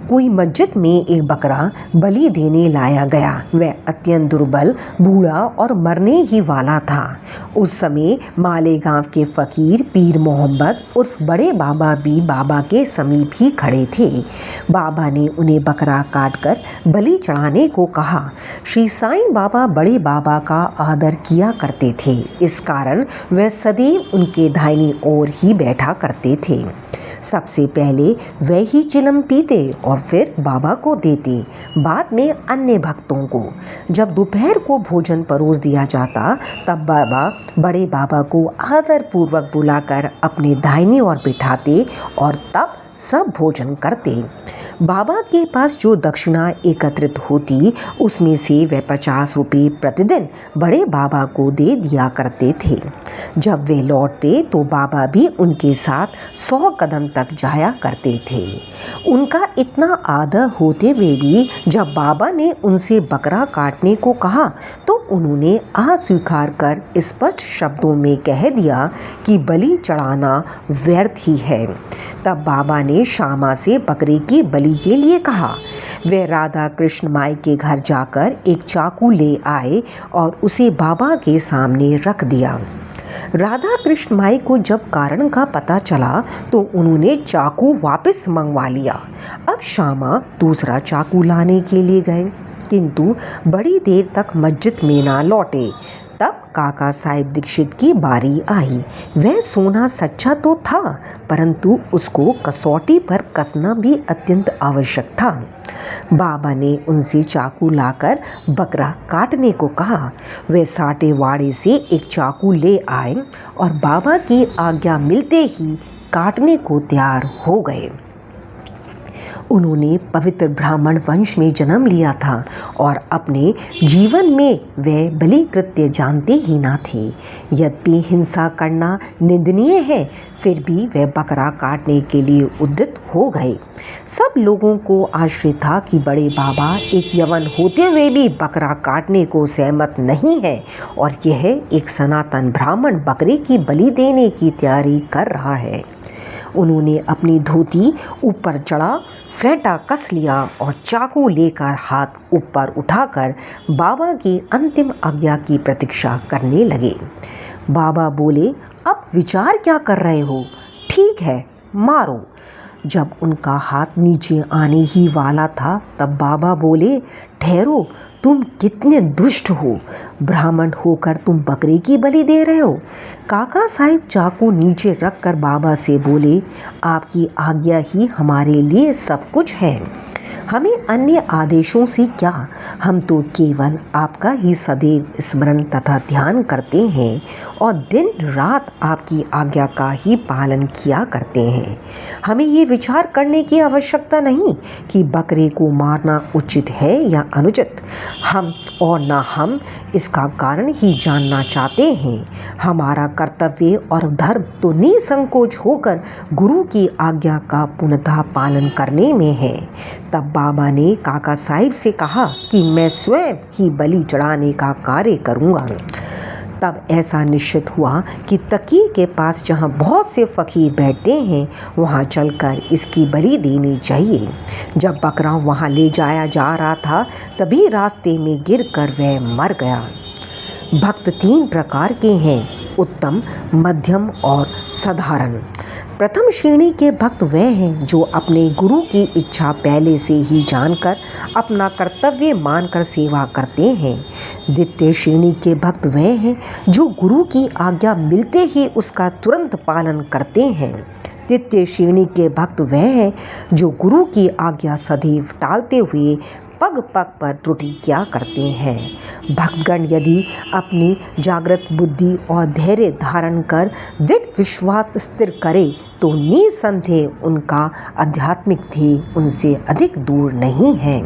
कोई मस्जिद में एक बकरा बलि देने लाया गया। वह अत्यंत दुर्बल, बूढ़ा और मरने ही वाला था। उस समय मालेगांव के फ़कीर पीर मोहम्मद उर्फ बड़े बाबा भी बाबा के समीप ही खड़े थे। बाबा ने उन्हें बकरा काटकर बलि चढ़ाने को कहा। श्री साईं बाबा बड़े बाबा का आदर किया करते थे, इस कारण वह सदैव उनके दाहिनी ओर ही बैठा करते थे। सबसे पहले वह ही चिलम पीते और फिर बाबा को देते, बाद में अन्य भक्तों को। जब दोपहर को भोजन परोस दिया जाता तब बाबा बड़े बाबा को आदरपूर्वक बुलाकर अपने दाहिनी ओर बिठाते और तब सब भोजन करते। बाबा के पास जो दक्षिणा एकत्रित होती उसमें से वे 50 रुपये प्रतिदिन बड़े बाबा को दे दिया करते थे। जब वे लौटते तो बाबा भी उनके साथ 100 कदम तक जाया करते थे। उनका इतना आदर होते हुए भी जब बाबा ने उनसे बकरा काटने को कहा तो उन्होंने अस्वीकार कर स्पष्ट शब्दों में कह दिया कि बलि चढ़ाना व्यर्थ ही है। तब बाबा ने श्यामा से बकरे की बलि के लिए कहा। वे राधा कृष्ण माई के घर जाकर एक चाकू ले आए और उसे बाबा के सामने रख दिया। राधा कृष्ण माई को जब कारण का पता चला तो उन्होंने चाकू वापस मंगवा लिया। अब श्यामा दूसरा चाकू लाने के लिए गए, किंतु बड़ी देर तक मस्जिद में ना लौटे। तब काका साहेब दीक्षित की बारी आई। वह सोना सच्चा तो था, परंतु उसको कसौटी पर कसना भी अत्यंत आवश्यक था। बाबा ने उनसे चाकू लाकर बकरा काटने को कहा। वे साटे वाड़े से एक चाकू ले आए और बाबा की आज्ञा मिलते ही काटने को तैयार हो गए। उन्होंने पवित्र ब्राह्मण वंश में जन्म लिया था और अपने जीवन में वे बलि कृत्य जानते ही ना थे। यद्यपि हिंसा करना निंदनीय है, फिर भी वे बकरा काटने के लिए उद्यत हो गए। सब लोगों को आश्चर्य था कि बड़े बाबा एक यवन होते हुए भी बकरा काटने को सहमत नहीं है और यह एक सनातन ब्राह्मण बकरे की बलि देने की तैयारी कर रहा है। उन्होंने अपनी धोती ऊपर चढ़ा, फेंटा कस लिया और चाकू लेकर हाथ ऊपर उठाकर बाबा की अंतिम आज्ञा की प्रतीक्षा करने लगे। बाबा बोले, अब विचार क्या कर रहे हो? ठीक है, मारो। जब उनका हाथ नीचे आने ही वाला था तब बाबा बोले, ठहरो, तुम कितने दुष्ट हो। ब्राह्मण होकर तुम बकरे की बलि दे रहे हो। काका साहिब चाकू नीचे रखकर बाबा से बोले, आपकी आज्ञा ही हमारे लिए सब कुछ है, हमें अन्य आदेशों से क्या। हम तो केवल आपका ही सदैव स्मरण तथा ध्यान करते हैं और दिन रात आपकी आज्ञा का ही पालन किया करते हैं। हमें ये विचार करने की आवश्यकता नहीं कि बकरे को मारना उचित है या अनुचित। हम इसका कारण ही जानना चाहते हैं। हमारा कर्तव्य और धर्म तो निसंकोच होकर गुरु की आज्ञा का पूर्णतः पालन करने में है। तब बाबा ने काका साहिब से कहा कि मैं स्वयं ही बलि चढ़ाने का कार्य करूँगा। तब ऐसा निश्चित हुआ कि तकिए के पास जहाँ बहुत से फ़कीर बैठते हैं वहाँ चलकर इसकी बलि देनी चाहिए। जब बकरा वहाँ ले जाया जा रहा था तभी रास्ते में गिरकर वह मर गया। भक्त 3 प्रकार के हैं, उत्तम, मध्यम और साधारण। प्रथम श्रेणी के भक्त वह हैं जो अपने गुरु की इच्छा पहले से ही जानकर अपना कर्तव्य मानकर सेवा करते हैं। द्वितीय श्रेणी के भक्त वह हैं जो गुरु की आज्ञा मिलते ही उसका तुरंत पालन करते हैं। तृतीय श्रेणी के भक्त वह हैं जो गुरु की आज्ञा सदैव टालते हुए पग पग पर त्रुटि क्या करते हैं। भक्तगण यदि अपनी जागृत बुद्धि और धैर्य धारण कर दृढ़ विश्वास स्थिर करे तो निसंदेह उनका आध्यात्मिक ध्येय उनसे अधिक दूर नहीं है।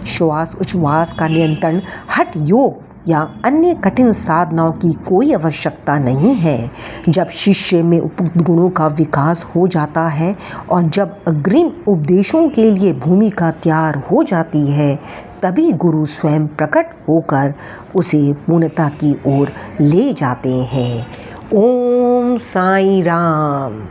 श्वास उच्छ्वास का नियंत्रण, हठ योग या अन्य कठिन साधनाओं की कोई आवश्यकता नहीं है। जब शिष्य में उपयुक्त गुणों का विकास हो जाता है और जब अग्रिम उपदेशों के लिए भूमिका तैयार हो जाती है तभी गुरु स्वयं प्रकट होकर उसे पूर्णता की ओर ले जाते हैं। ओम साईं राम।